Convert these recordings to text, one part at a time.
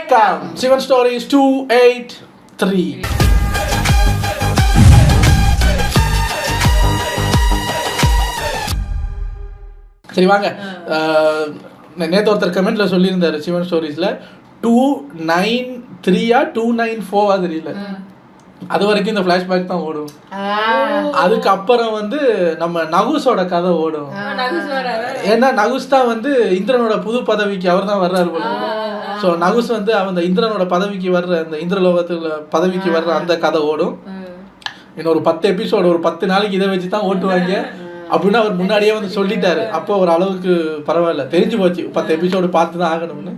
வணக்கம் சிவன் ஸ்டோரிஸ் 283. சரி வாங்க, நேற்று ஒருத்தர் கமெண்ட்ல சொல்லியிருந்தாரு சிவன் ஸ்டோரிஸ்ல 293 294 தெரியல, அது வரைக்கும் இந்த ஃபிளாஷ்பேக் தான் ஓடும். அதுக்கப்புறம் வந்து நம்ம நகுஸோட கதை ஓடும். ஏன்னா நகுஸ் தான் வந்து இந்திரனோட புது பதவிக்கு அவர் தான் வர்றாரு போல. ஸோ நகுஸ் வந்து அந்த இந்திரனோட பதவிக்கு வர்ற, அந்த இந்திரலோகத்துல பதவிக்கு வர்ற அந்த கதை ஓடும். இன்னொரு 10 எபிசோடு, ஒரு 10 நாளைக்கு இதை வச்சு தான் ஓட்டுவாங்க அப்படின்னு அவர் முன்னாடியே வந்து சொல்லிட்டாரு. அப்போ ஒரு அளவுக்கு பரவாயில்ல, தெரிஞ்சு போச்சு 10 எபிசோடு பார்த்து தான் ஆகணும்னு.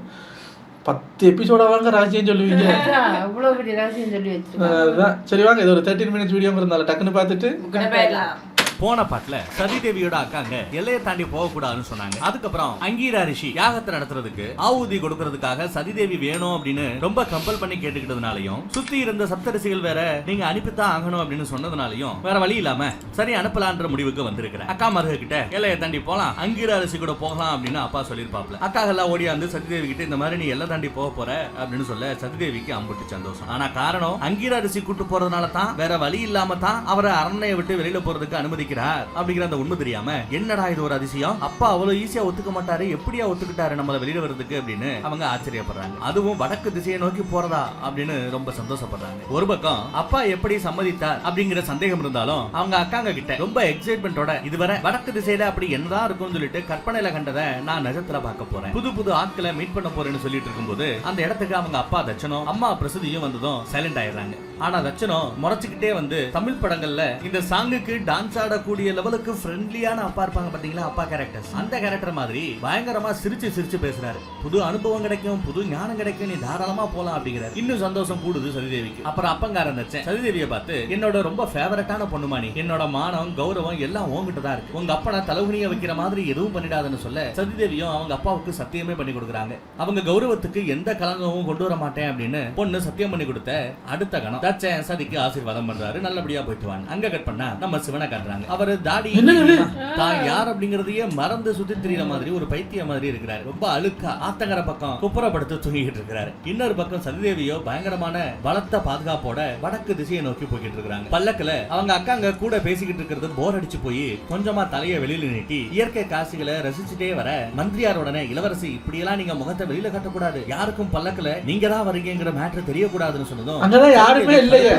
10 எபிசோட வாங்க ரகசியம் சொல்லுவீங்க, அவ்வளோ பெரிய ரகசியம் சொல்லி வச்சிருக்காங்க. அதுதான். சரி வாங்க, இது ஒரு 13 மினிட்ஸ் வீடியோ இருந்தாலும் டக்குன்னு பார்த்துட்டு போன பாட்டுல சதிதேவியோட அக்காங்க எல்லையை தாண்டி போக கூடாதுன்னு சொன்னாங்க. அதுக்கப்புறம் அங்கீரா ரிஷி யாகத்தை நடத்துறதுக்கு ஆவுதி கொடுக்கறதுக்காக சதிதேவி வேணும் அப்படின்னு ரொம்ப கம்பல் பண்ணி கேட்டுக்கிட்டதுனாலையும், சுத்தி இருந்த சப்தரிசிகள் வேற நீங்க அனுப்பித்தான் ஆகணும் அப்படின்னு சொன்னதுனாலையும் வேற வழி இல்லாம சரி அனுப்பலான்ற முடிவுக்கு வந்திருக்கிறேன். அக்கா மருக கிட்ட எல்லையை தாண்டி போலாம், அங்கீரா ரிஷி கூட போகலாம் அப்படின்னு அப்பா சொல்லிருப்பாப்ல. அக்காகெல்லாம் ஓடியாந்து சதிதேவி கிட்ட இந்த மாதிரி நீ எல்லை தாண்டி போக போற அப்படின்னு சொல்ல சதிதேவிக்கு அம்புட்டு சந்தோஷம். ஆனா காரணம் அங்கீரா ரிஷி கூட்டு போறதுனால தான், வேற வழி இல்லாம தான் அவரை அரண்மனையை விட்டு வெளியில போறதுக்கு அனுமதி அப்படிங்கிற அந்த உண்மை தெரியாம, என்னடா இது ஒரு அதிசயம், அப்பா அவ்வளவு ஈஸியா ஒத்துக்க மாட்டாரு, எப்படியா ஒத்துக்கிட்டாரு நம்மள வெளியில வர்றதுக்கு அப்படின்னு அவங்க ஆச்சரியப்படுறாங்க. அதுவும் வடக்கு திசையை நோக்கி போறதா அப்படின்னு ரொம்ப சந்தோஷப்படுறாங்க. ஒரு பக்கம் அப்பா எப்படி சம்மதித்தார் அப்படிங்கிற சந்தேகம் இருந்தாலும், அவங்க அக்காங்க கிட்ட ரொம்ப எக்ஸைட்மெண்டோட இதுவரை வடக்கு திசையில அப்படி என்னதான் இருக்கும்னு சொல்லிட்டு கற்பனையில கண்டதை நான் நிஜத்துல பார்க்க போறேன், புது புது ஆட்களை மீட் பண்ண போறேன்னு சொல்லிட்டு இருக்கும்போது அந்த இடத்துக்கு அவங்க அப்பா தட்சனும் அம்மா பிரசுதியும் வந்ததும் சைலண்ட் ஆயிடுறாங்க. ஆனா தட்சனும் முறைச்சுக்கிட்டே வந்து தமிழ் படங்கள்ல இந்த சாங்குக்கு டான்ஸ் ஆடக்கூடிய லெவலுக்கு ஃப்ரெண்ட்லியான அப்பா இருப்பாங்க பாத்தீங்களா, அப்பா கேரக்டர்ஸ், அந்த கேரக்டர் மாதிரி பயங்கரமா சிரிச்சு சிரிச்சு பேசுறாரு. புது அனுபவம் கிடைக்கும், புது ஞானம் கிடைக்கும், நீ தாராளமா போலாம் அப்படிங்கிறாரு. இன்னும் சந்தோஷம் கூடுது சதிதேவிக்கு. அப்புறம் அப்பங்காரன் தச்சன் சதிதேவியை பார்த்து, என்னோட ரொம்ப ஃபேவரட்டான பொண்ணுமானி, என்னோட மானம் கௌரவம் எல்லாம் உங்ககிட்ட தான் இருக்கு, உங்க அப்பனை தலகுனிய வைக்கிற மாதிரி எதுவும் பண்ணிடாதுன்னு சொல்ல சதிதேவியும் அவங்க அப்பாவுக்கு சத்தியமே பண்ணி கொடுக்குறாங்க. அவங்க கௌரவத்துக்கு எந்த கலங்கமும் கொண்டு வர மாட்டேன் அப்படின்னு பொண்ணு சத்தியம் பண்ணி கொடுத்த அடுத்த கணம் தச்சன் சதிக்கு ஆசீர்வாதம் பண்றாரு. நல்லபடியா போயிட்டு வாங்க. அங்க கட் பண்ணா நம்ம சிவனை காட்டுறாங்க. அவரு தாடி தான் யார் அப்படிங்கறதையே மறந்து சுத்தி திரியிற மாதிரி ஒரு பைத்திய மாதிரி இருக்கிறாரு. ரொம்ப அழுக்கா ஆத்தங்கர பக்கம் குப்புறப்படுத்து தூங்கிட்டு இருக்கிறாரு. இன்னொரு பக்கம் சதிதேவியோ பயங்கரமான பலத்த பாதுகாப்போட வடக்கு திசையை நோக்கி போய்கிட்டு இருக்காங்க. பல்லக்குல அவங்க அக்காங்க கூட பேசிக்கிட்டு இருக்கிறது போர் அடிச்சு போய் கொஞ்சமா தலைய வெளியில நீட்டி இயற்கை காட்சிகளை ரசிச்சுட்டே வர மந்திரியாரோடனே, இளவரசி இப்படி எல்லாம் நீங்க முகத்தை வெளியில கட்டக்கூடாது, யாருக்கும் பல்லக்குல நீங்க தான் வரீங்கிற மேட்டர் தெரியக்கூடாதுன்னு சொன்னதும் யாருமே இல்லையே,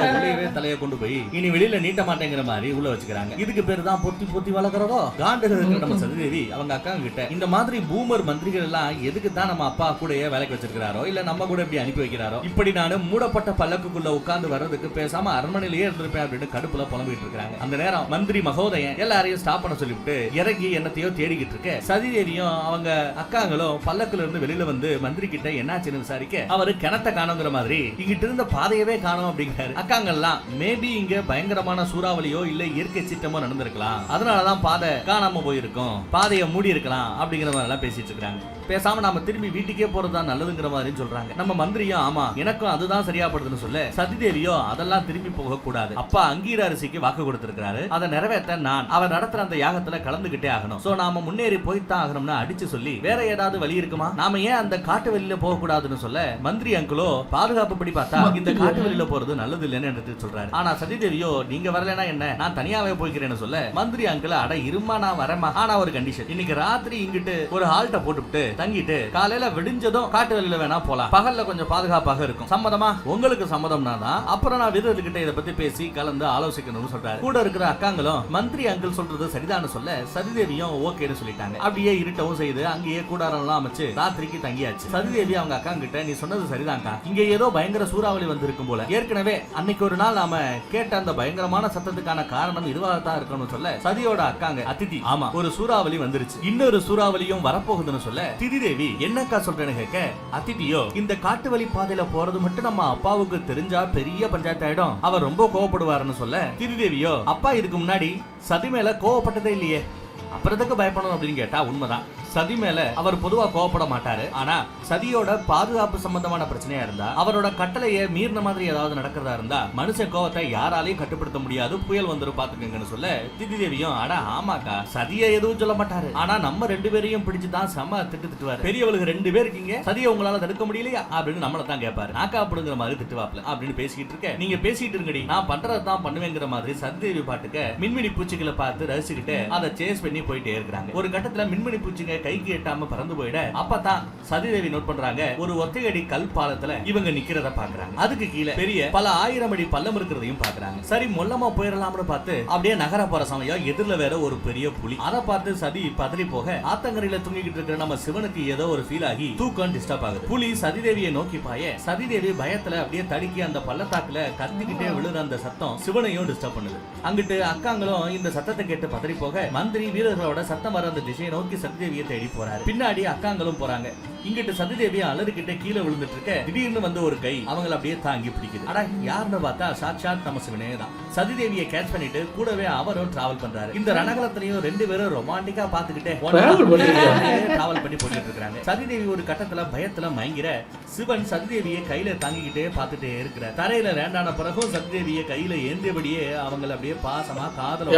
தலையை கொண்டு போய் இனி வெளியில நீட்ட மாட்டேங்கிற மாதிரி உள்ள வச்சுக்கிறாங்க. இதுக்கு பேரு தான் பொத்தி பொத்தி வளர்க்கறதோ. காண்டு இருக்கிற நம்ம சதிதேவி அவங்க அக்கா கிட்ட இந்த மாதிரி பூமர் மந்திரிகள் எல்லாம் எதுக்கு தான் நம்ம அப்பா கூடயே வேலைக்கு வச்சிருக்காரோ, இல்ல நம்ம கூட இப்படி அனுப்பி வைக்கிறாரோ, இப்படி நானும் மூடப்பட்ட பல்லக்குள்ள உட்கார்ந்து வர்றதுக்கு பேசாம அரண்மனையிலேயே இருந்திருப்பேன் அப்படின்னு கடுப்புல புலம்பிட்டு இருக்காங்க. அந்த நேரம் மந்திரி மகோதயன் எல்லாரையும் ஸ்டாப் பண்ண சொல்லிவிட்டு இறங்கி என்னத்தையோ தேடிக்கிட்டு இருக்க சதிதேவியும் அவங்க அக்காங்களும் பல்லக்குல இருந்து வெளியில வந்து மந்திரி கிட்ட என்னாச்சுன்னு விசாரிக்க, அவரு கிணத்த காணுங்கிற மாதிரி இங்கிட்ட இருந்த பாதையவே காணும் அப்படிங்கிறாரு. அக்காங்கெல்லாம் மேபி இங்க பயங்கரமான சூறாவளியோ இல்ல இயற்கை சீற்றமோ நடந்திருக்கலாம், அதனாலதான் பாதை காணாம போயிருக்கும், பாதையை மூடி இருக்கலாம் அப்படிங்கிற மாதிரி எல்லாம் பேசிட்டு இருக்காங்க. பேசாம நாம திரும்பி வீட்டுக்கே போறதுதான் நல்லதுங்கிற மாதிரி சொல்றாங்க. நம்ம மந்திரியும் ஆமா எனக்கும் அதுதான் சரியாப்படுதுன்னு சொல்ல, சதிதேவியோ அதெல்லாம் திரும்பி போக கூடாது, அப்பா அங்கீரா ரிஷிக்கு வாக்கு கொடுத்திருக்காரு, அதை நிறைவேற்ற நான் அவர் நடத்துற அந்த யாகத்துல கலந்துகிட்டே ஆகணும், சோ நாம முன்னேறி போய்தான் ஆகணும்னு அடிச்சு சொல்லி, வேற ஏதாவது வழி இருக்குமா, நாம ஏன் அந்த காட்டு வெளியில போக கூடாதுன்னு சொல்ல, மந்திரி அங்கிளோ பாதுகாப்பு படி பார்த்தா இந்த காட்டு வெளியில போறது நல்லது இல்லைன்னு எடுத்து சொல்றாரு. ஆனா சதிதேவியோ நீங்க வரலனா என்ன, நான் தனியாவே போய்க்கிறேன்னு சொல்ல, மந்திரி அங்கிள் அட இருமா நான் வரமா, ஆனா ஒரு கண்டிஷன், இன்னைக்கு ராத்திரி இங்கிட்டு ஒரு ஹால்ட்ட போட்டுட்டு தங்கிட்டு காலையில விடிஞ்சதும் காட்டு வெளியில வேணா போலாம், பகல்ல கொஞ்சம் பாதுகாப்பாக இருக்கும், சம்மதமா, உங்களுக்கு சம்மதம்னா தான் அப்புறம் நான் வீரர்கிட்ட இதை பத்தி பேசி கலந்து ஆலோசிக்கணும்னு சொல்றாரு. கூட இருக்கிற அக்காங்களும் மந்திரி அங்கிள் சொல்றது சரிதான்னு சொல்ல சதிதேவியும் ஓகேன்னு சொல்லிட்டாங்க. அப்படியே இருட்டவும் செய்து அங்கேயே கூடாரம் எல்லாம் அமைச்சு ராத்திரிக்கு தங்கியாச்சு. சதிதேவி அவங்க அக்கா கிட்ட நீ சொன்னது சரிதான்க்கா, இங்க ஏதோ பயங்கர சூறாவளி வந்திருக்கும் போல, ஏற்கனவே அன்னைக்கு ஒரு நாள் நாம கேட்ட அந்த பயங்கரமான சத்தத்துக்கான காரணம் இதுவாகத்தான் இருக்கணும்னு சொல்ல, சதியோட அக்காங்க அதிதி ஆமா ஒரு சூறாவளி வந்துருச்சு, இன்னொரு சூறாவளியும் வரப்போகுதுன்னு சொல்ல, திதிதேவி என்னக்கா சொல்றேன்னு கேட்க, அதிதியோ இந்த காட்டு வழி பாதையில போறது மட்டும் நம்ம அப்பாவுக்கு தெரிஞ்சா பெரிய பஞ்சாயத்து ஆயிடும், அவர் ரொம்ப கோவப்படுவாருன்னு சொல்ல, திதிதேவியோ அப்பா இதுக்கு முன்னாடி சதி மேல கோவப்பட்டதே இல்லையே, அப்புறத்துக்கு பயப்படணும் அப்படின்னு கேட்டா உண்மைதான், சதி மேல அவர் பொதுவா கோவப்பட மாட்டாரு. ஆனா சதியோட பாதுகாப்பு சம்பந்தமான பிரச்சனையா இருந்தா, அவரோட கட்டளையை மீறின மாதிரி ஏதாவது நடக்கிறதா இருந்தா மனுஷன் கோவத்தை யாராலையும் கட்டுப்படுத்த முடியாது, புயல் வந்துரும் பாத்துக்கங்கன்னு சொல்ல திதி தேவியும் அட ஆமாக்கா சதியை எதுவும் சொல்ல மாட்டாரு, ஆனா நம்ம 2 பேரையும் பிடிச்சுதான் செம்ம திட்டுவாரு. பெரியவளுக்கு 2 பேர் இருக்கீங்க, சதியை உங்களால தடுக்க முடியலையா அப்படின்னு நம்மள தான் கேட்பாரு. நாக்கா அப்படிங்கிற மாதிரி திட்டுவாப்ல. அப்படின்னு பேசிக்கிட்டு இருக்க நீங்க பேசிட்டு இருங்கடி, நான் பண்றதுதான் பண்ணுவேங்கிற மாதிரி சதிதேவி பாட்டுக்க மின்மினி பூச்சிகளை பார்த்து ரசிச்சுக்கிட்டு அதை சேஸ் பண்ணி போயிட்டே இருக்கிறாங்க. ஒரு கட்டத்துல மின்மினி பூச்சிங்க கைக்கு எட்டாம பறந்து போயிட அப்பதான் சதிதேவி நோட் பண்றாங்க ஒரு ஒத்தையடி கல் பாலத்துல இவங்க நிக்கிறத பாக்குறாங்க. அதுக்கு கீழே பெரிய பல 1000 அடி பள்ளம் இருக்கிறதையும் பாக்குறாங்க. சரி மொல்லமா போயிடலாம்னு பார்த்து அப்படியே நகர போற சமயம் எதிரில வேற ஒரு பெரிய புலி. அதை பார்த்து சதி பதறி போக ஆத்தங்கரையில தூங்கிட்டு இருக்கிற நம்ம சிவனுக்கு ஏதோ ஒரு ஃபீல் ஆகி தூக்கம் டிஸ்டர்ப் ஆகுது. புலி சதிதேவியை நோக்கி பாய சதிதேவி பயத்துல அப்படியே தடுக்கி அந்த பள்ளத்தாக்குல கத்திக்கிட்டே விழுற அந்த சத்தம் சிவனையும் டிஸ்டர்ப் பண்ணுது. அங்கிட்டு அக்காங்களும் இந்த சத்தத்தை கேட்டு பதறி போக மந்திரி வீரர்களோட சத்தம் வர அந்த திசையை நோக்கி சதிதேவியை தேடி போறாரு. பின்னாடி அக்காங்களும் போறாங்க. இங்கிட்டு சதிதேவி அலறிக்கிட்ட கீழே விழுந்துட்டு இருக்க திடீர்னு வந்து ஒரு கை அவங்களை அப்படியே தாங்கி பிடிக்குது. அட யாருன்னு பார்த்தா சாட்சாத் நம்ம சிவனே தான். சதிதேவியை கேட்ச் பண்ணிட்டு கூடவே அவரும் டிராவல் பண்றாரு. இந்த ரணகலத்திலையும் 2 பேரும் ரொமான்டிக்கா பாத்துக்கிட்டே டிராவல் பண்ணி போயிட்டு இருக்காங்க. சதிதேவி ஒரு கட்டத்துல பயத்துல மயங்கிற சிவன் சதிதேவியை கையில தாங்கிக்கிட்டே பாத்துட்டே இருக்கிற தரையில லேண்டான பிறகும் சதிதேவியை கையில ஏந்தியபடியே அவங்களை அப்படியே பாசமா காதல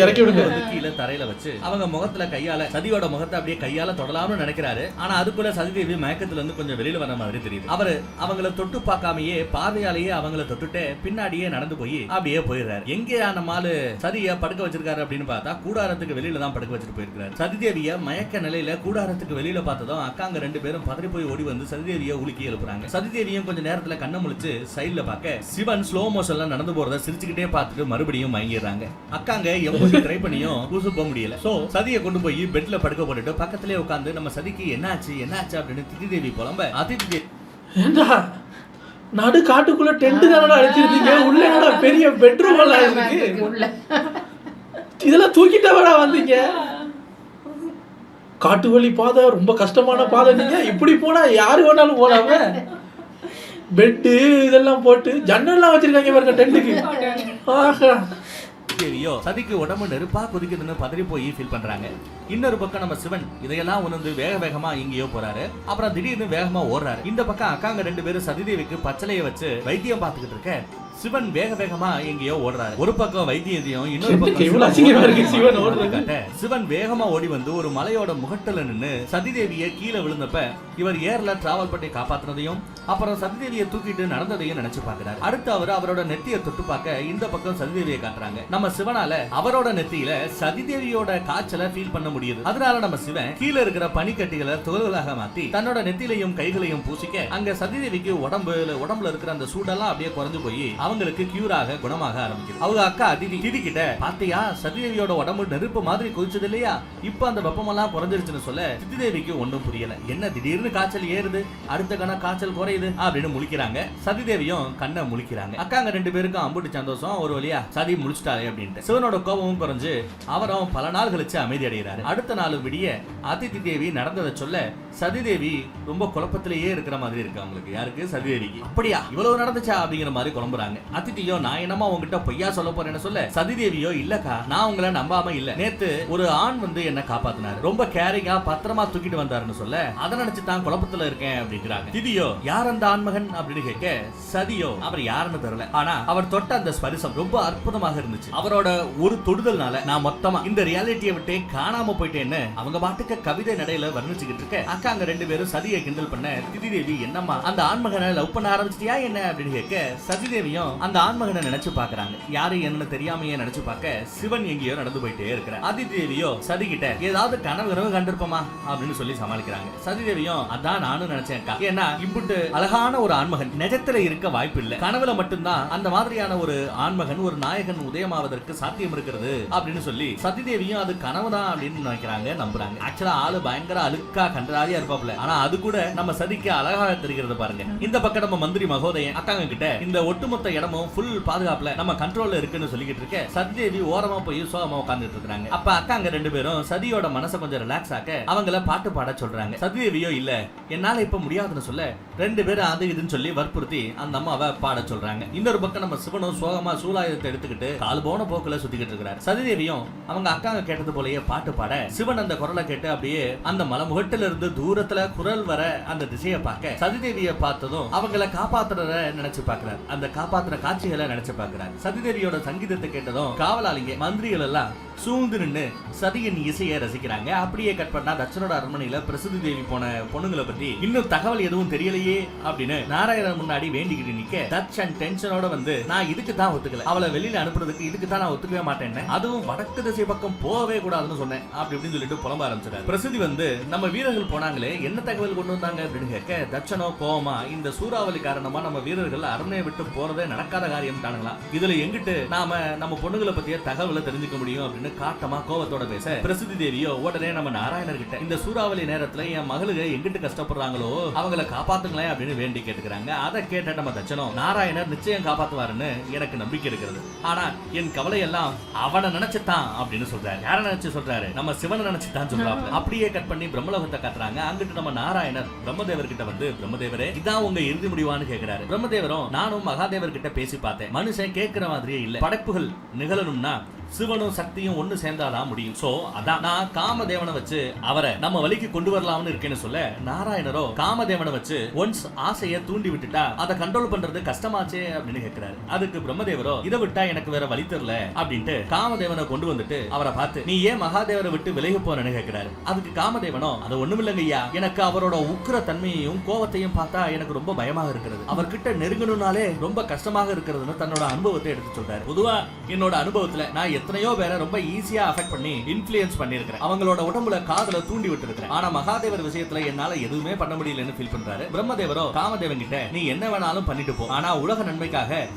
இறக்கி விடுங்க கீழே தரையில வச்சு அவங்க முகத்துல கையால சதியோட முகத்தை அப்படியே கையால தொடலாம்னு நினைக்கிறாரு. ஆனா அதுக்குள்ள சதிதேவி மயக்கத்துல இருந்து கொஞ்சம் வெளியில வர மாதிரி தெரியுது. அவரு அவங்கள தொட்டு பார்க்காமயே பார்வையாலேயே அவங்கள தொட்டுட்டு பின்னாடியே நடந்து போய் அப்படியே போயிடுறாரு. எங்கேயா நம்மால சதிய படுக்க வச்சிருக்காரு அப்படின்னு பார்த்தா கூடாரத்துக்கு வெளியில தான் படுக்க வச்சுட்டு போயிருக்காரு. சதிதேவிய மயக்க நிலையில கூடாரத்துக்கு வெளியில பார்த்ததும் அக்காங்க 2 பேரும் பதறி போய் ஓடி வந்து சதிதேவிய உலுக்கி எழுப்புறாங்க. சதிதேவியும் கொஞ்சம் நேரத்துல கண்ணை முழிச்சு சைடுல பார்க்க சிவன் ஸ்லோ மோஷன்ல நடந்து போறத சிரிச்சுக்கிட்டே பார்த்துட்டு மறுபடியும் மயங்கிடுறாங்க. அக்காங்க எம்பூசி ட்ரை பண்ணியும் பூசு போக முடியல. சோ சதியை கொண்டு போய் பெட்ல படுக்க போட்டுட்டு பக்கத்திலே உட்கார்ந்து நம்ம சதிக்கு என்னாச்சு அப்படின்னு திதிதேவி புலம்ப அதிதி நடு காட்டுக்குள்ள டென்ட் தானடா அடிச்சிருக்கீங்க, உள்ள என்னடா பெரிய பெட்ரூம் எல்லாம் இருக்கு, இதெல்லாம் தூக்கிட்டவடா வந்தீங்க, காட்டு வழி பாதை ரொம்ப கஷ்டமான பாதை, நீங்க இப்படி போனா யாரு வேணாலும் போலாம, பெட்டு இதெல்லாம் போட்டு ஜன்னல்லாம் வச்சிருக்காங்க பாருங்க டென்ட்டுக்கு. ஆஹா தேவியோ சதிக்கு உடம்பு நெருப்பா கொதிக்குதுன்னு பதறி போய் ஃபீல் பண்றாங்க. இன்னொரு பக்கம் நம்ம சிவன் இதையெல்லாம் உணர்ந்து வேக வேகமா எங்கேயோ போறாரு. அப்புறம் திடீர்னு வேகமா ஓடுறாரு. இந்த பக்கம் அக்காங்க 2 பேரும் சதிதேவிக்கு பச்சளைய வச்சு வைத்தியம் பார்த்துக்கிட்டு இருக்க சிவன் வேக வேகமா எங்கேயோ ஓடுறாரு. ஒரு பக்கம் வைத்தியத்தையும் இன்னொரு பக்கம் சிவன் வேகமா ஓடி வந்து ஒரு மலையோட முகட்டுல நின்னு சதிதேவியை கீழே விழுந்தப்ப இவர் ஏர்ல டிராவல் பண்ணி காப்பாத்தினதையும் அப்புறம் சதிதேவியை தூக்கிட்டு நடந்ததையும் நினைச்சு பாக்குறாரு. அடுத்து அவரோட நெத்தியை தொட்டு பார்க்க இந்த பக்கம் சதிதேவியை காட்டுறாங்க. நம்ம சிவனால அவரோட நெத்தியில சதிதேவியோட காய்ச்சலை ஃபீல் பண்ண முடியுது. அதனால நம்ம சிவன் கீழே இருக்கிற பனிக்கட்டிகளை துகள்களாக மாத்தி தன்னோட நெத்திலையும் கைகளையும் பூசிக்க அங்க சதிதேவிக்கு உடம்புல இருக்கிற அந்த சூடெல்லாம் அப்படியே குறைஞ்சு போய் அவங்களுக்கு கியூராக குணமாக ஆரம்பிக்குது. அவங்க அக்கா திதி கிட்ட பாத்தியா சதிதேவியோட உடம்பு நெருப்பு மாதிரி கொதிச்சது இல்லையா, இப்ப அந்த வெப்பமெல்லாம் குறைஞ்சிருச்சுன்னு சொல்ல திதிதேவிக்கு ஒன்றும் புரியல. என்ன திடீர்னு காய்ச்சல் ஏறுது, அடுத்த கண காய்ச்சல் குறையுது அப்படின்னு முழிக்கிறாங்க. சதிதேவியும் கண்ணை முழிக்கிறாங்க. அக்காங்க 2 பேருக்கும் அம்புட்டு சந்தோஷம், ஒரு வழியா சதி முடிச்சுட்டாரு அப்படின்ட்டு சிவனோட கோபமும் குறைஞ்சு அவரும் பல நாள் கழிச்சு அமைதி அடைகிறாரு. அடுத்த நாள் விடிய அதிதி தேவி நடந்ததை சொல்ல சதிதேவி ரொம்ப குழப்பத்திலேயே இருக்கிற மாதிரி இருக்கு. அவங்களுக்கு யாருக்கு சதிதேவிக்கு அப்படியா இவ்வளவு நடந்துச்சா அப்படிங்கிற மாதிரி குழம்புறாங்க. அதித்தியோ நான் என்னமா உங்ககிட்ட பொய்யா சொல்ல போறேன்னு சொல்ல சதிதேவியோ இல்லக்கா நான் உங்களை நம்பாம இல்ல, நேத்து ஒரு ஆண் வந்து என்ன காப்பாத்தினாரு, ரொம்ப கேரிங்கா பத்திரமா தூக்கிட்டு வந்தாருன்னு சொல்ல அதை நினைச்சு தான் குழப்பத்துல இருக்கேன் அப்படிங்கிறாங்க. திதியோ யார் அந்த ஆண்மகன் அப்படின்னு கேட்க சதியோ அவர் யாருன்னு தெரியல, ஆனா அவர் தொட்ட அந்த ஸ்பரிசம் ரொம்ப அற்புதமாக இருந்துச்சு. அவரோட ஒரு தொடுதல்னால நான் மொத்தமா இந்த ரியாலிட்டியை விட்டே காணாம போயிட்டேன்னு அவங்க பாட்டுக்கு கவிதை நடையில வர்ணிச்சுக்கிட்டு இருக்க அக்காங்க 2 பேரும் சதியை கிண்டல் பண்ண திதிதேவி என்னம்மா அந்த ஆண்மகனை லவ் பண்ண ஆரம்பிச்சிட்டியா என்ன அப்படின்னு கேட்க சதிதேவியும் அந்த ஆண்மகனை நினைச்சு பாக்குறாங்க. யாரு என்னன்னு தெரியாமையே நினைச்சு பார்க்க சிவன் எங்கேயோ நடந்து போயிட்டே இருக்கிறார். அதிதேவியோ சதி கிட்ட ஏதாவது கனவு கண்டிருப்போமா அப்படின்னு சொல்லி சமாளிக்கிறாங்க. சதிதேவியும் அதான் நானும் நினைச்சேன், ஏன்னா இம்புட்டு அழகான ஒரு ஆண்மகன் நிஜத்துல இருக்க வாய்ப்பு இல்ல, கனவுல மட்டும்தான் அந்த மாதிரியான ஒரு ஆண்மகன் ஒரு நாயகன் உதயமாவதற்கு சாத்தியம் இருக்கிறது அப்படின்னு சொல்லி சதிதேவியும் அது கனவுதான் அப்படின்னு நினைக்கிறாங்க, நம்புறாங்க. ஆக்சுவலா ஆளு பயங்கர அழுக்கா கன்றாதி ஜாலியா இருப்பாப்ல. ஆனா அது கூட நம்ம சதிக்கு அழகாக தெரிகிறது பாருங்க. இந்த பக்கம் நம்ம மந்திரி மகோதயன் அக்காங்க கிட்ட இந்த ஒட்டுமொத்த இடமும் ஃபுல் பாதுகாப்புல நம்ம கண்ட்ரோல்ல இருக்குன்னு சொல்லிக்கிட்டு இருக்க சதிதேவி ஓரமா போய் சோகமா உட்கார்ந்துட்டு இருக்காங்க. அப்ப அக்காங்க 2 பேரும் சதியோட மனசை கொஞ்சம் ரிலாக்ஸ் ஆக்க அவங்கள பாட்டு பாட சொல்றாங்க. சதிதேவியோ இல்ல என்னால இப்ப முடியாதுன்னு சொல்ல 2 பேரும் அது இதுன்னு சொல்லி வற்புறுத்தி அந்த அம்மாவை பாட சொல்றாங்க. இன்னொரு பக்கம் நம்ம சிவனும் சோகமா சூலாயுதத்தை எடுத்துக்கிட்டு கால் போன போக்குல சுத்திக்கிட்டு இருக்காரு. சதிதேவியும் அவங்க அக்காங்க கேட்டது போலயே பாட்டு பாட சிவன் அந்த குரலை கேட்டு அப்படியே அந்த மலைமுகட்டில இருந்து தூரத்துல குரல் வர அந்த திசையை பார்க்க சதிதேவியை பார்த்ததும் அவங்கள காப்பாத்துறத நினைச்சு பாக்குறாரு. அந்த காப்பாத்துற காட்சிகளை நினைச்சு பாக்குறாரு. சதிதேவியோட சங்கீதத்தை கேட்டதும் காவலாளிங்க மந்திரிகள் எல்லாம் சூழ்ந்து நின்று சதியின் இசையை ரசிக்கிறாங்க. அப்படியே கட் பண்ணா தட்சனோட அரண்மனையில பிரசித்தி தேவி போன பொண்ணுங்களை பத்தி இன்னும் தகவல் எதுவும் தெரியலையே அப்படின்னு நாராயணன் முன்னாடி வேண்டிக்கிட்டு நிக்க தட்சன் டென்ஷனோட வந்து நான் இதுக்கு தான் ஒத்துக்கல, அவளை வெளியில அனுப்புறதுக்கு இதுக்கு தான் நான் ஒத்துக்கவே மாட்டேன், அதுவும் வடக்கு திசை பக்கம் போகவே கூடாதுன்னு சொன்னேன் அப்படி இப்படின்னு சொல்லிட்டு புலம்ப ஆரம்பிச்சாரு. பிரசித்தி வந்து நம்ம வீரர்கள் போனாங்களே என்ன தகவல் கொண்டு வந்தாங்க அப்படின்னு கேட்க தட்சனோ கோவமா இந்த சூறாவளி காரணமா நம்ம வீரர்கள் அரண்மனையை விட்டு போறதே நடக்காத காரியம் தானுங்களா, இதுல எங்கிட்டு நாம நம்ம பொண்ணுங்களை பத்திய தகவலை தெரிஞ்சுக்க முடியும் அப்படின்னு காட்டமா கோவத்தோட பேச பிரசித்தி தேவியோ உடனே நம்ம நாராயணர் கிட்ட இந்த சூறாவளி நேரத்துல என் மகளுக்கு எங்கிட்டு கஷ்டப்படுறாங்களோ அவங்களை காப்பாத்துங்களேன் அப்படின்னு வேண்டி கேட்டுக்கிறாங்க. அதை கேட்ட நம்ம தட்சணம் நாராயணர் நிச்சயம் காப்பாத்துவாருன்னு எனக்கு நம்பிக்கை இருக்கிறது, ஆனா என் கவலை எல்லாம் அவனை நினைச்சுதான் அப்படின்னு சொல்றாரு. யார நினைச்சு சொல்றாரு? நம்ம சிவனை நினைச்சுதான் சொல்றாரு. அப்படியே கட் பண்ணி பிரம்மலோகத்தை காட்டுறாங்க. அங்கிட்டு நம்ம நாராயணர் பிரம்மதேவர் கிட்ட வந்து பிரம்மதேவரே இதான் உங்க இறுதி முடிவான்னு கேக்குறாரு. பிரம்மதேவரும் நானும் மகாதேவர் கிட்ட பேசி பார்த்தேன், மனுஷன் கேட்கிற மாதிரியே இல்ல, படைப்புகள் நிகழணும்னா சிவனும் சக்தியும் ஒண்ணு சேர்ந்தாதான் முடியும். சோ அதான் நான் காமதேவனை வச்சு அவரை நம்ம வழிக்கு கொண்டு வரலாம்னு இருக்கேன்னு சொல்ல நாராயணரோ காமதேவனை வச்சு ஒன்ஸ் ஆசையை தூண்டி விட்டுட்டா அதை கண்ட்ரோல் பண்றது கஷ்டமாச்சே அப்படின்னு கேட்கிறாரு. அதுக்கு பிரம்மதேவரோ இதை விட்டா எனக்கு வேற வழி தெரியல அப்படின்ட்டு காமதேவனை கொண்டு வந்துட்டு அவரை பார்த்து நீ ஏன் மகாதேவரை விட்டு விலகி போறேன்னு கேட்கிறாரு. அதுக்கு காமதேவனோ அது ஒண்ணுமில்லைங்க ஐயா, எனக்கு அவரோட உக்கிர தன்மையையும் கோவத்தையும் பார்த்தா எனக்கு ரொம்ப பயமாக இருக்கிறது, அவர்கிட்ட நெருங்கணும்னாலே ரொம்ப கஷ்டமாக இருக்கிறதுன்னு தன்னோட அனுபவத்தை எடுத்து சொல்றாரு. பொதுவா என்னோட அனுபவத்துல நான் எத்தனையோ பேரை ரொம்ப ஈஸியா அஃபெக்ட் பண்ணி இன்ஃப்ளூயன்ஸ் பண்ணிருக்கேன், அவங்களோட உடம்புல காதல தூண்டி விட்டு இருக்கிறேன், ஆனா மகாதேவர் விஷயத்துல என்னால எதுவுமே பண்ண முடியலன்னு ஃபீல் பண்றாரு. பிரம்மதேவரோ காமதேவன் கிட்ட நீ என்ன வேணாலும் பண்ணிட்டு போ, ஆனா உலக நன்மைக்காக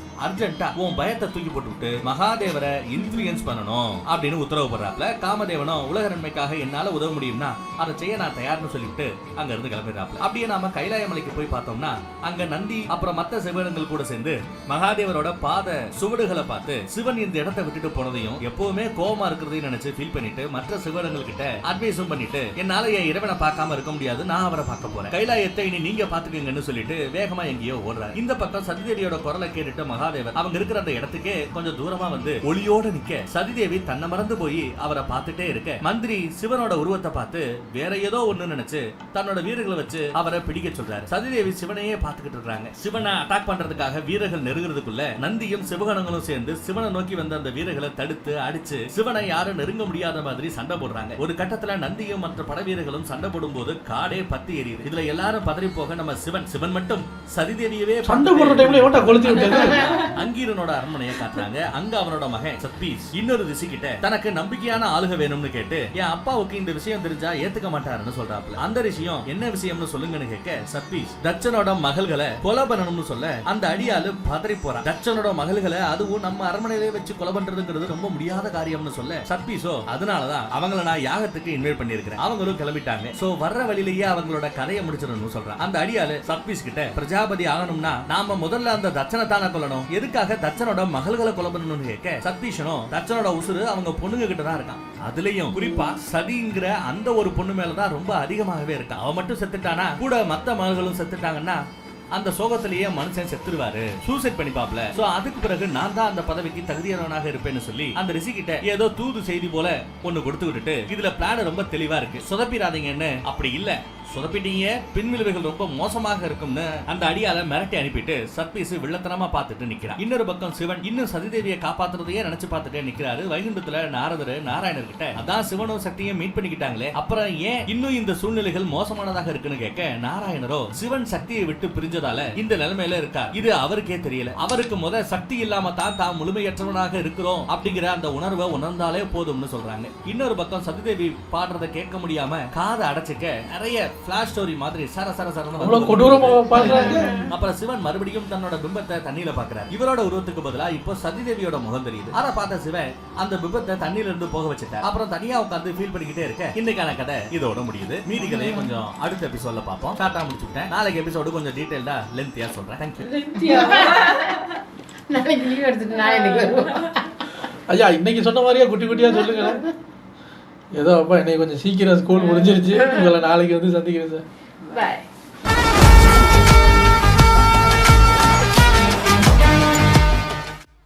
அர்ஜென்ட்டா உன் பயத்தை தூக்கி போட்டு விட்டு மகாதேவரை இன்ஃப்ளூயன்ஸ் பண்ணணும் அப்படின்னு உத்தரவு போடுறாப்ல. காமதேவனோ உலக நன்மைக்காக என்னால உதவ முடியும்னா அதை செய்ய நான் தயார்னு சொல்லிட்டு அங்க இருந்து கிளம்பிடுறாப்ல. அப்படியே நாம கைலாயமலைக்கு போய் பார்த்தோம்னா அங்க நந்தி அப்புறம் மத்த சிவனங்கள் கூட சேர்ந்து மகாதேவரோட பாத சுவடுகளை பார்த்து சிவன் இந்த இடத்தை விட்டுட்டு போனதையும் எப்பவுமே கோவமா இருக்கிறதையும் நினைச்சு ஃபீல் பண்ணிட்டு மற்ற சிவனங்கள் கிட்ட அட்வைஸும் பண்ணிட்டு என்னால என் இறைவனை பார்க்காம இருக்க முடியாது, நான் அவரை பார்க்க போறேன், கைலாயத்தை இனி நீங்க பாத்துக்கங்கன்னு சொல்லிட்டு வேகமா எங்கேயோ ஓடுறாரு. இந்த பக்கம் சதிதேவியோட குரலை கேட்டுட்டு மகாதேவர் அவங்க இருக்கிற அந்த இடத்துக்கே கொஞ்சம் தூரமா வந்து ஒளியோட நிக்க சதிதேவி தன்னை மறந்து போய் அவரை பார்த்துட்டே இருக்க மந்திரி சிவனோட உருவத்தை பார்த்து வேற ஏதோ ஒண்ணு நினைச்சு தன்னோட வீரர்களை வச்சு அவரை பிடிக்க சொல்றாரு. சதிதேவி சிவனையே பார்த்துக்கிட்டு இருக்காங்க. சிவனை அட்டாக் பண்றதுக்காக வீரர்கள் நெருங்குறதுக்குள்ள நந்தியும் சிவகணங்களும் சேர்ந்து சிவனை நோக்கி வந்த அந்த வீரர்களை தடுத்து அடிச்சு சிவனை யாரும் நெருங்க முடியாத மாதிரி சண்டை போடுறாங்க. ஒரு கட்டத்துல நந்தியும் மற்ற படவீரர்களும் சண்டை போடும்போது காடே பத்தி எரியுது. இதுல எல்லாரும் பதறி போக நம்ம சிவன் மட்டும் சதிதேவியவே சண்டை போடுற டைம்ல ஓட்ட கொளுத்தி விட்டாரு. அங்கீரனோட அரண்மனையை காட்டுறாங்க. அங்க அவனோட மகன் சத்பீஸ் இன்னொரு ரிஷி கிட்ட தனக்கு நம்பிக்கையான ஆளுக வேணும்னு கேட்டு என் அப்பாவுக்கு இந்த விஷயம் தெரிஞ்சா ஏத்துக்க மாட்டாருன்னு சொல்றாப்ல. அந்த ரிஷியும் என்ன விஷயம்னு சொல்லுங்கன்னு கேட்க சத்பீஸ் தட்சனோட மகள்களை கொலை பண்ணணும்னு சொல்ல அந்த அடியாளு பதறி போறான். தட்சனோட மகள்களை அதுவும் நம்ம அரண்மனையிலே வச்சு கொலை பண்றதுங்கிறது ரொம்ப முடியாத காரியம்னு சொல்ல சத்பீஸோ அதனாலதான் அவங்கள நான் யாகத்துக்கு இன்வைட் பண்ணிருக்கிறேன், அவங்களும் கிளம்பிட்டாங்க, சோ வர்ற வழியிலேயே அவங்களோட கதையை முடிச்சிடணும்னு சொல்றான். அந்த அடியாளு சத்பீஸ் கிட்ட பிரஜாபதி ஆகணும்னா நாம முதல்ல அந்த தட்சனை தானே கொல்லணும், எதுக்காக தட்சனோட மகள்களை கொலை பண்ணணும்னு கேட்க சத்பீஷனோ தட்சனோட உசுறு அவங்க பொண்ணுங்க கிட்ட தான் இருக்கான், அதுலயும் குறிப்பா சதிங்கிற அந்த ஒரு பொண்ணு மேலதான் ரொம்ப அதிகமாகவே இருக்கான், அவ மட்டும் செத்துட்டானா கூட மத்த மகள்களும் செத்துட்டாங்கன்னா அந்த சோகத்திலேயே மனுஷன் செத்துருவாரு, சூசைட் பண்ணிப்பாப்ல. சோ அதுக்கு பிறகு நான் தான் அந்த பதவிக்கு தகுதியானவனாக இருப்பேன்னு சொல்லி அந்த ரிஷி கிட்ட ஏதோ தூது செய்தி போல ஒண்ணு கொடுத்து விட்டுட்டு இதுல பிளான் ரொம்ப தெளிவா இருக்கு, சொதப்பிடாதீங்கன்னு. அப்படி இல்ல சொதப்பிட்டீங்க பின்விளைவுகள் ரொம்ப மோசமாக இருக்கும்னு அந்த அடியால மிரட்டி அனுப்பிட்டு சத்பீஸ் வில்லத்தனமா பார்த்துட்டு நிக்கிறான். இன்னொரு பக்கம் சிவன் இன்னும் சதிதேவியை காப்பாத்துறதையே நினைச்சு பார்த்துட்டே நிக்கிறாரு. வைகுண்டத்துல நாரதர் நாராயணர் கிட்ட அதான் சிவனும் சக்தியும் மீட் பண்ணிக்கிட்டாங்களே, அப்புறம் ஏன் இன்னும் இந்த சூழ்நிலைகள் மோசமானதாக இருக்குன்னு கேட்க நாராயணரோ சிவன் சக்தியை விட்டு பிரிஞ்சதால இந்த நிலைமையில இருக்கா, இது அவருக்கே தெரியல, அவருக்கு முத சக்தி இல்லாம தான் முழுமையற்றவனாக இருக்கிறோம் அப்படிங்கிற அந்த உணர்வை உணர்ந்தாலே போதும்னு சொல்றாங்க. இன்னொரு பக்கம் சதிதேவி பாடுறதை கேட்க முடியாம காதை அடைச்சுக்க நிறைய ஃபிளாஷ் ஸ்டோரி மாதிரி சர சர சரன்னு அவ்வளவு கொடூரமா பாக்குறாங்க. அப்புறம் சிவன் மறுபடியும் தன்னோட பிம்பத்தை தண்ணியில பாக்குறாரு. இவரோட உருவத்துக்கு பதிலா இப்போ சதிதேவியோட முகம் தெரியுது. அதை பார்த்த சிவன் அந்த பிம்பத்தை தண்ணியில இருந்து போக வச்சுட்டார். அப்புறம் தனியா உட்கார்ந்து ஃபீல் பண்ணிக்கிட்டே இருக்க இன்னைக்கான கதை இதோட முடியுது. மீதி கதையை கொஞ்சம் அடுத்த எபிசோட்ல பார்ப்போம். ஷார்ட்டா முடிச்சுட்டேன். நாளைக்கு எபிசோடு கொஞ்சம் டீடைல்டா லென்த்தியா சொல்றேன். தேங்க்யூ. நாளைக்கு லீவ் எடுத்துட்டு நாளைக்கு வருவோம். ஐயா இன்னைக்கு சொன்ன மாதிரியே குட்டி குட்டியா சொல்லுங்க. ஏதோ அப்பா இன்னைக்கு கொஞ்சம் சீக்கிரம் ஸ்கூல் முடிஞ்சிருச்சு. உங்களை நாளைக்கு வந்து சந்திக்கிறேன் சார். பாய்.